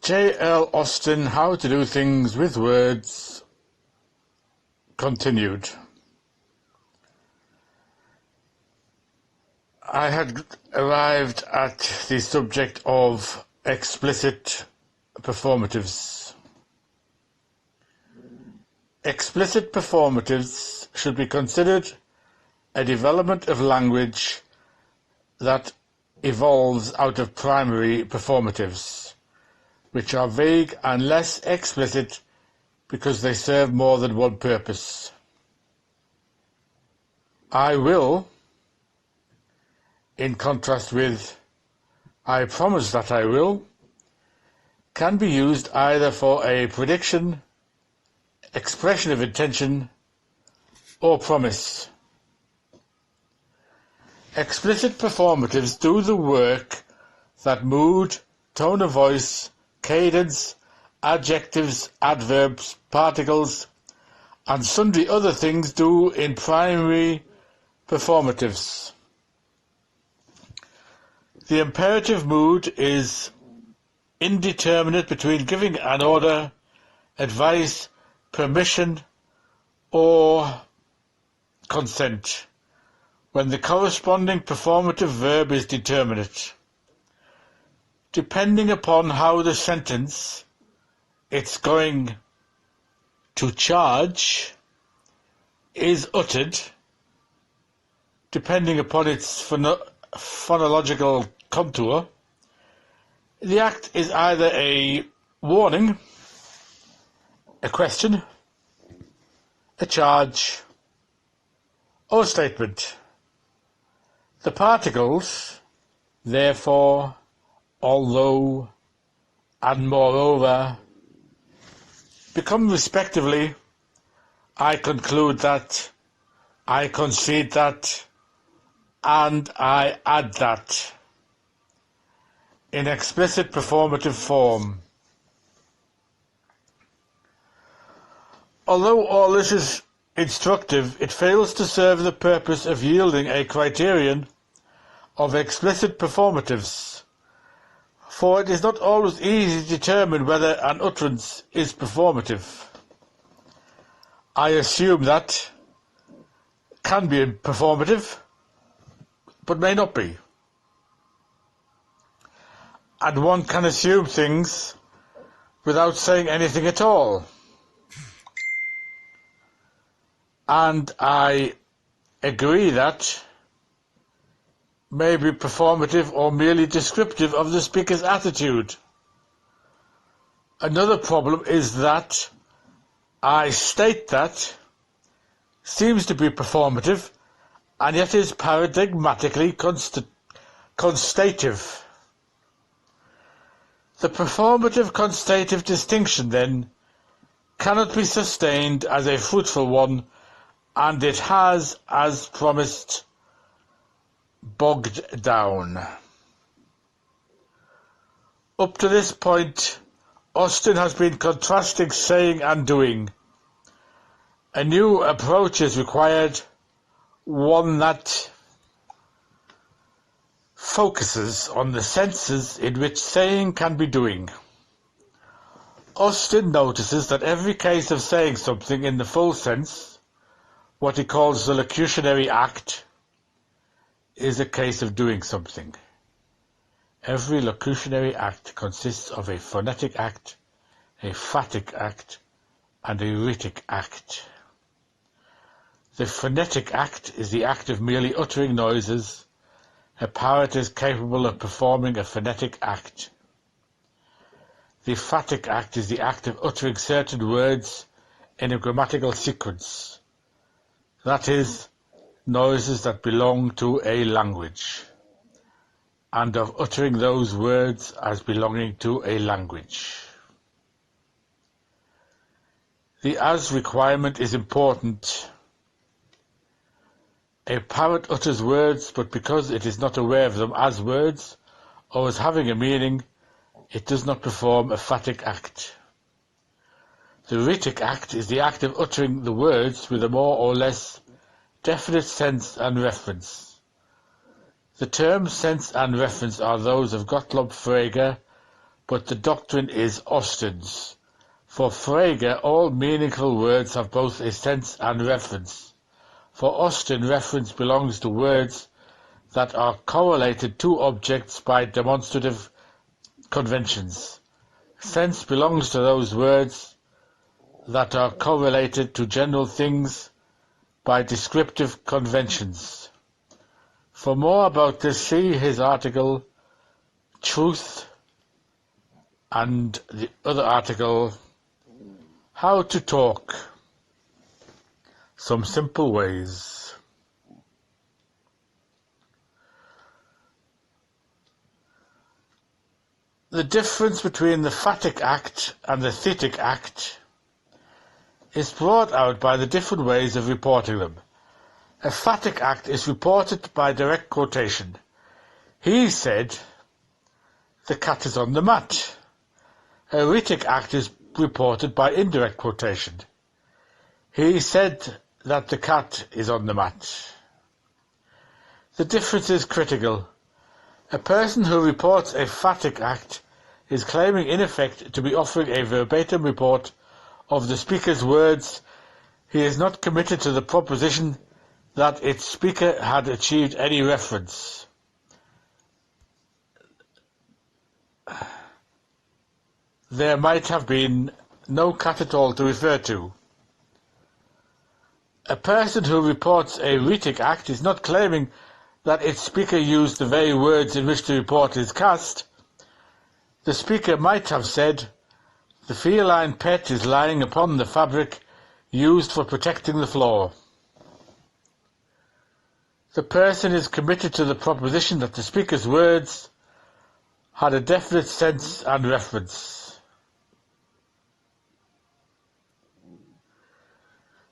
J.L. Austin, How to Do Things with Words, continued. I had arrived at the subject of explicit performatives. Explicit performatives should be considered a development of language that evolves out of primary performatives, which are vague and less explicit because they serve more than one purpose. I will, in contrast with I promise that I will, can be used either for a prediction, expression of intention, or promise. Explicit performatives do the work that mood, tone of voice, cadence, adjectives, adverbs, particles, and sundry other things do in primary performatives. The imperative mood is indeterminate between giving an order, advice, permission, or consent, when the corresponding performative verb is determinate. Depending upon how the sentence "it's going to charge" is uttered, depending upon its phonological contour, the act is either a warning, a question, a charge, or a statement. The particles, therefore, although, and moreover, become respectively I conclude that, I concede that, and I add that, in explicit performative form. Although all this is instructive, it fails to serve the purpose of yielding a criterion of explicit performatives, for it is not always easy to determine whether an utterance is performative. I assume that can be performative, but may not be. And one can assume things without saying anything at all. And I agree that may be performative or merely descriptive of the speaker's attitude. Another problem is that I state that seems to be performative and yet is paradigmatically constative. The performative constative distinction, then, cannot be sustained as a fruitful one, and it has, as promised, bogged down. Up to this point, Austin has been contrasting saying and doing. A new approach is required, one that focuses on the senses in which saying can be doing. Austin notices that every case of saying something in the full sense, what he calls the locutionary act, is a case of doing something. Every locutionary act consists of a phonetic act, a phatic act, and a rhetic act. The phonetic act is the act of merely uttering noises. A parrot is capable of performing a phonetic act. The phatic act is the act of uttering certain words in a grammatical sequence, that is, noises that belong to a language, and of uttering those words as belonging to a language. The as requirement is important. A parrot utters words, but because it is not aware of them as words or as having a meaning, it does not perform a phatic act. The rhetic act is the act of uttering the words with a more or less definite sense and reference. The terms sense and reference are those of Gottlob Frege, but the doctrine is Austin's. For Frege, all meaningful words have both a sense and reference. For Austin, reference belongs to words that are correlated to objects by demonstrative conventions. Sense belongs to those words that are correlated to general things by descriptive conventions. For more about this, see his article Truth and the other article How to Talk. Some simple ways. The difference between the phatic act and the thetic act is brought out by the different ways of reporting them. A phatic act is reported by direct quotation. He said, "The cat is on the mat." A rhetoric act is reported by indirect quotation. He said that the cat is on the mat. The difference is critical. A person who reports a phatic act is claiming in effect to be offering a verbatim report of the speaker's words. He is not committed to the proposition that its speaker had achieved any reference. There might have been no cat at all to refer to. A person who reports a rhetoric act is not claiming that its speaker used the very words in which the report is cast. The speaker might have said, "The feline pet is lying upon the fabric used for protecting the floor." The person is committed to the proposition that the speaker's words had a definite sense and reference.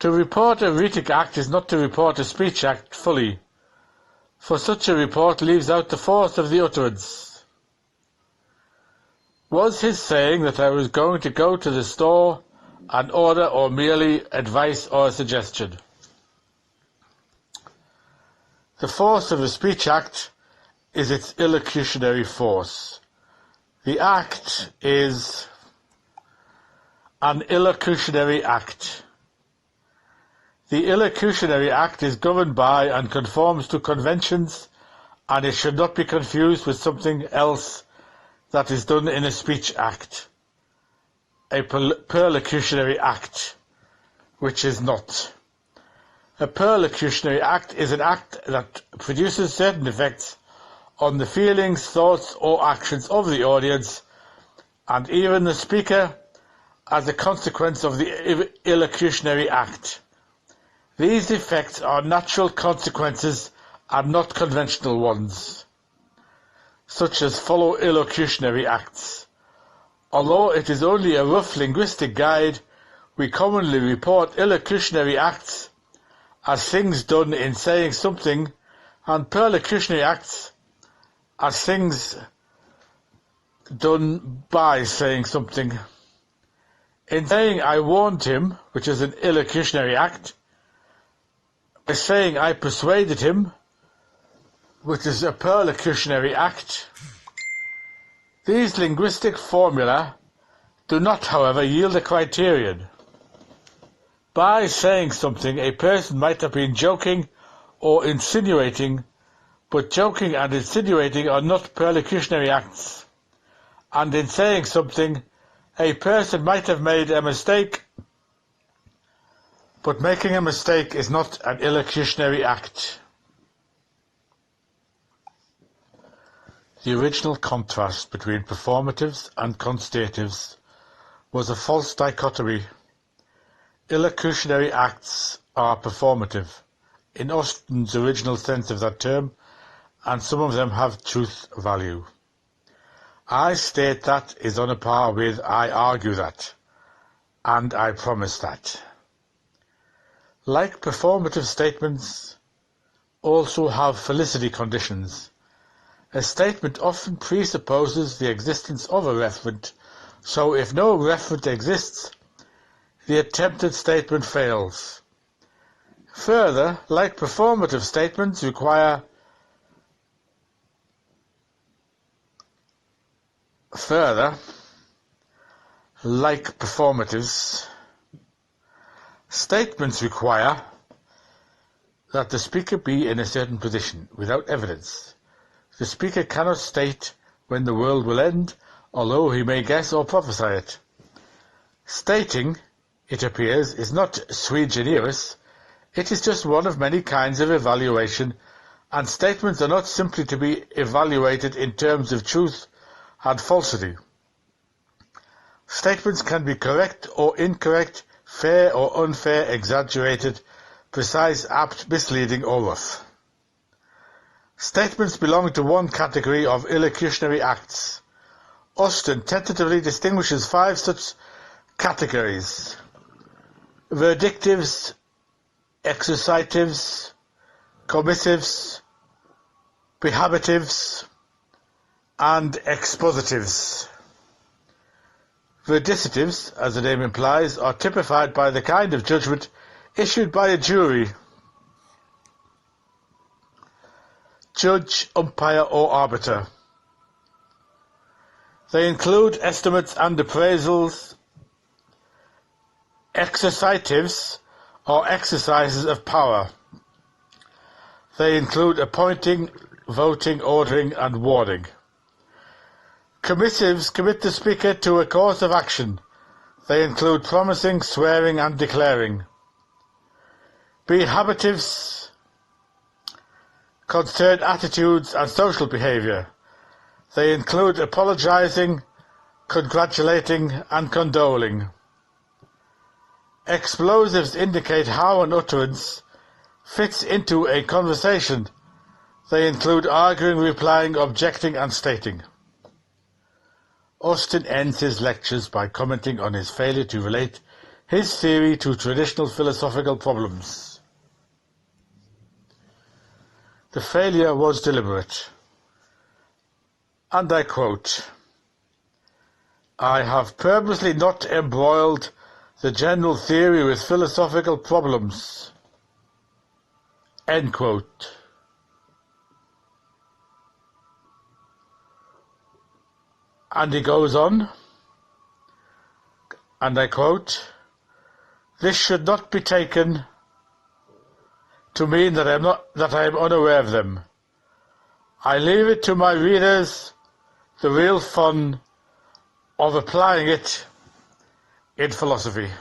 To report a rhetoric act is not to report a speech act fully, for such a report leaves out the force of the utterance. Was his saying that I was going to go to the store an order or merely advice or a suggestion? The force of a speech act is its illocutionary force. The act is an illocutionary act. The illocutionary act is governed by and conforms to conventions, and it should not be confused with something else that is done in a speech act, a perlocutionary act, which is not. A perlocutionary act is an act that produces certain effects on the feelings, thoughts, or actions of the audience, and even the speaker, as a consequence of the illocutionary act. These effects are natural consequences and not conventional ones, such as follow illocutionary acts. Although it is only a rough linguistic guide, we commonly report illocutionary acts as things done in saying something, and perlocutionary acts as things done by saying something. In saying "I warned him," which is an illocutionary act, by saying "I persuaded him," which is a perlocutionary act, these linguistic formula do not, however, yield a criterion. By saying something, a person might have been joking or insinuating, but joking and insinuating are not perlocutionary acts. And in saying something, a person might have made a mistake, but making a mistake is not an illocutionary act. The original contrast between performatives and constatives was a false dichotomy. Illocutionary acts are performative, in Austin's original sense of that term, and some of them have truth value. I state that is on a par with I argue that, and I promise that. Like performative statements also have felicity conditions. A statement often presupposes the existence of a referent, so if no referent exists, the attempted statement fails. Further, like performative statements require Further, like performatives, statements require that the speaker be in a certain position without evidence. The speaker cannot state when the world will end, although he may guess or prophesy it. Stating, it appears, is not sui generis, it is just one of many kinds of evaluation, and statements are not simply to be evaluated in terms of truth and falsity. Statements can be correct or incorrect, fair or unfair, exaggerated, precise, apt, misleading, or rough. Statements belong to one category of illocutionary acts. Austin tentatively distinguishes 5 such categories: verdictives, exercitives, commissives, behabitives, and expositives. Verdictives, as the name implies, are typified by the kind of judgment issued by a jury, judge, umpire, or arbiter. They include estimates and appraisals. Exercitives are exercises of power. They include appointing, voting, ordering, and warning. Commissives commit the speaker to a course of action. They include promising, swearing, and declaring. Behabitives concern attitudes and social behavior. They include apologizing, congratulating, and condoling. Explosives indicate how an utterance fits into a conversation. They include arguing, replying, objecting, and stating. Austin ends his lectures by commenting on his failure to relate his theory to traditional philosophical problems. The failure was deliberate, and I quote, "I have purposely not embroiled the general theory with philosophical problems." End quote. And he goes on, and I quote, "This should not be taken to mean that I am unaware of them. I leave it to my readers the real fun of applying it in philosophy."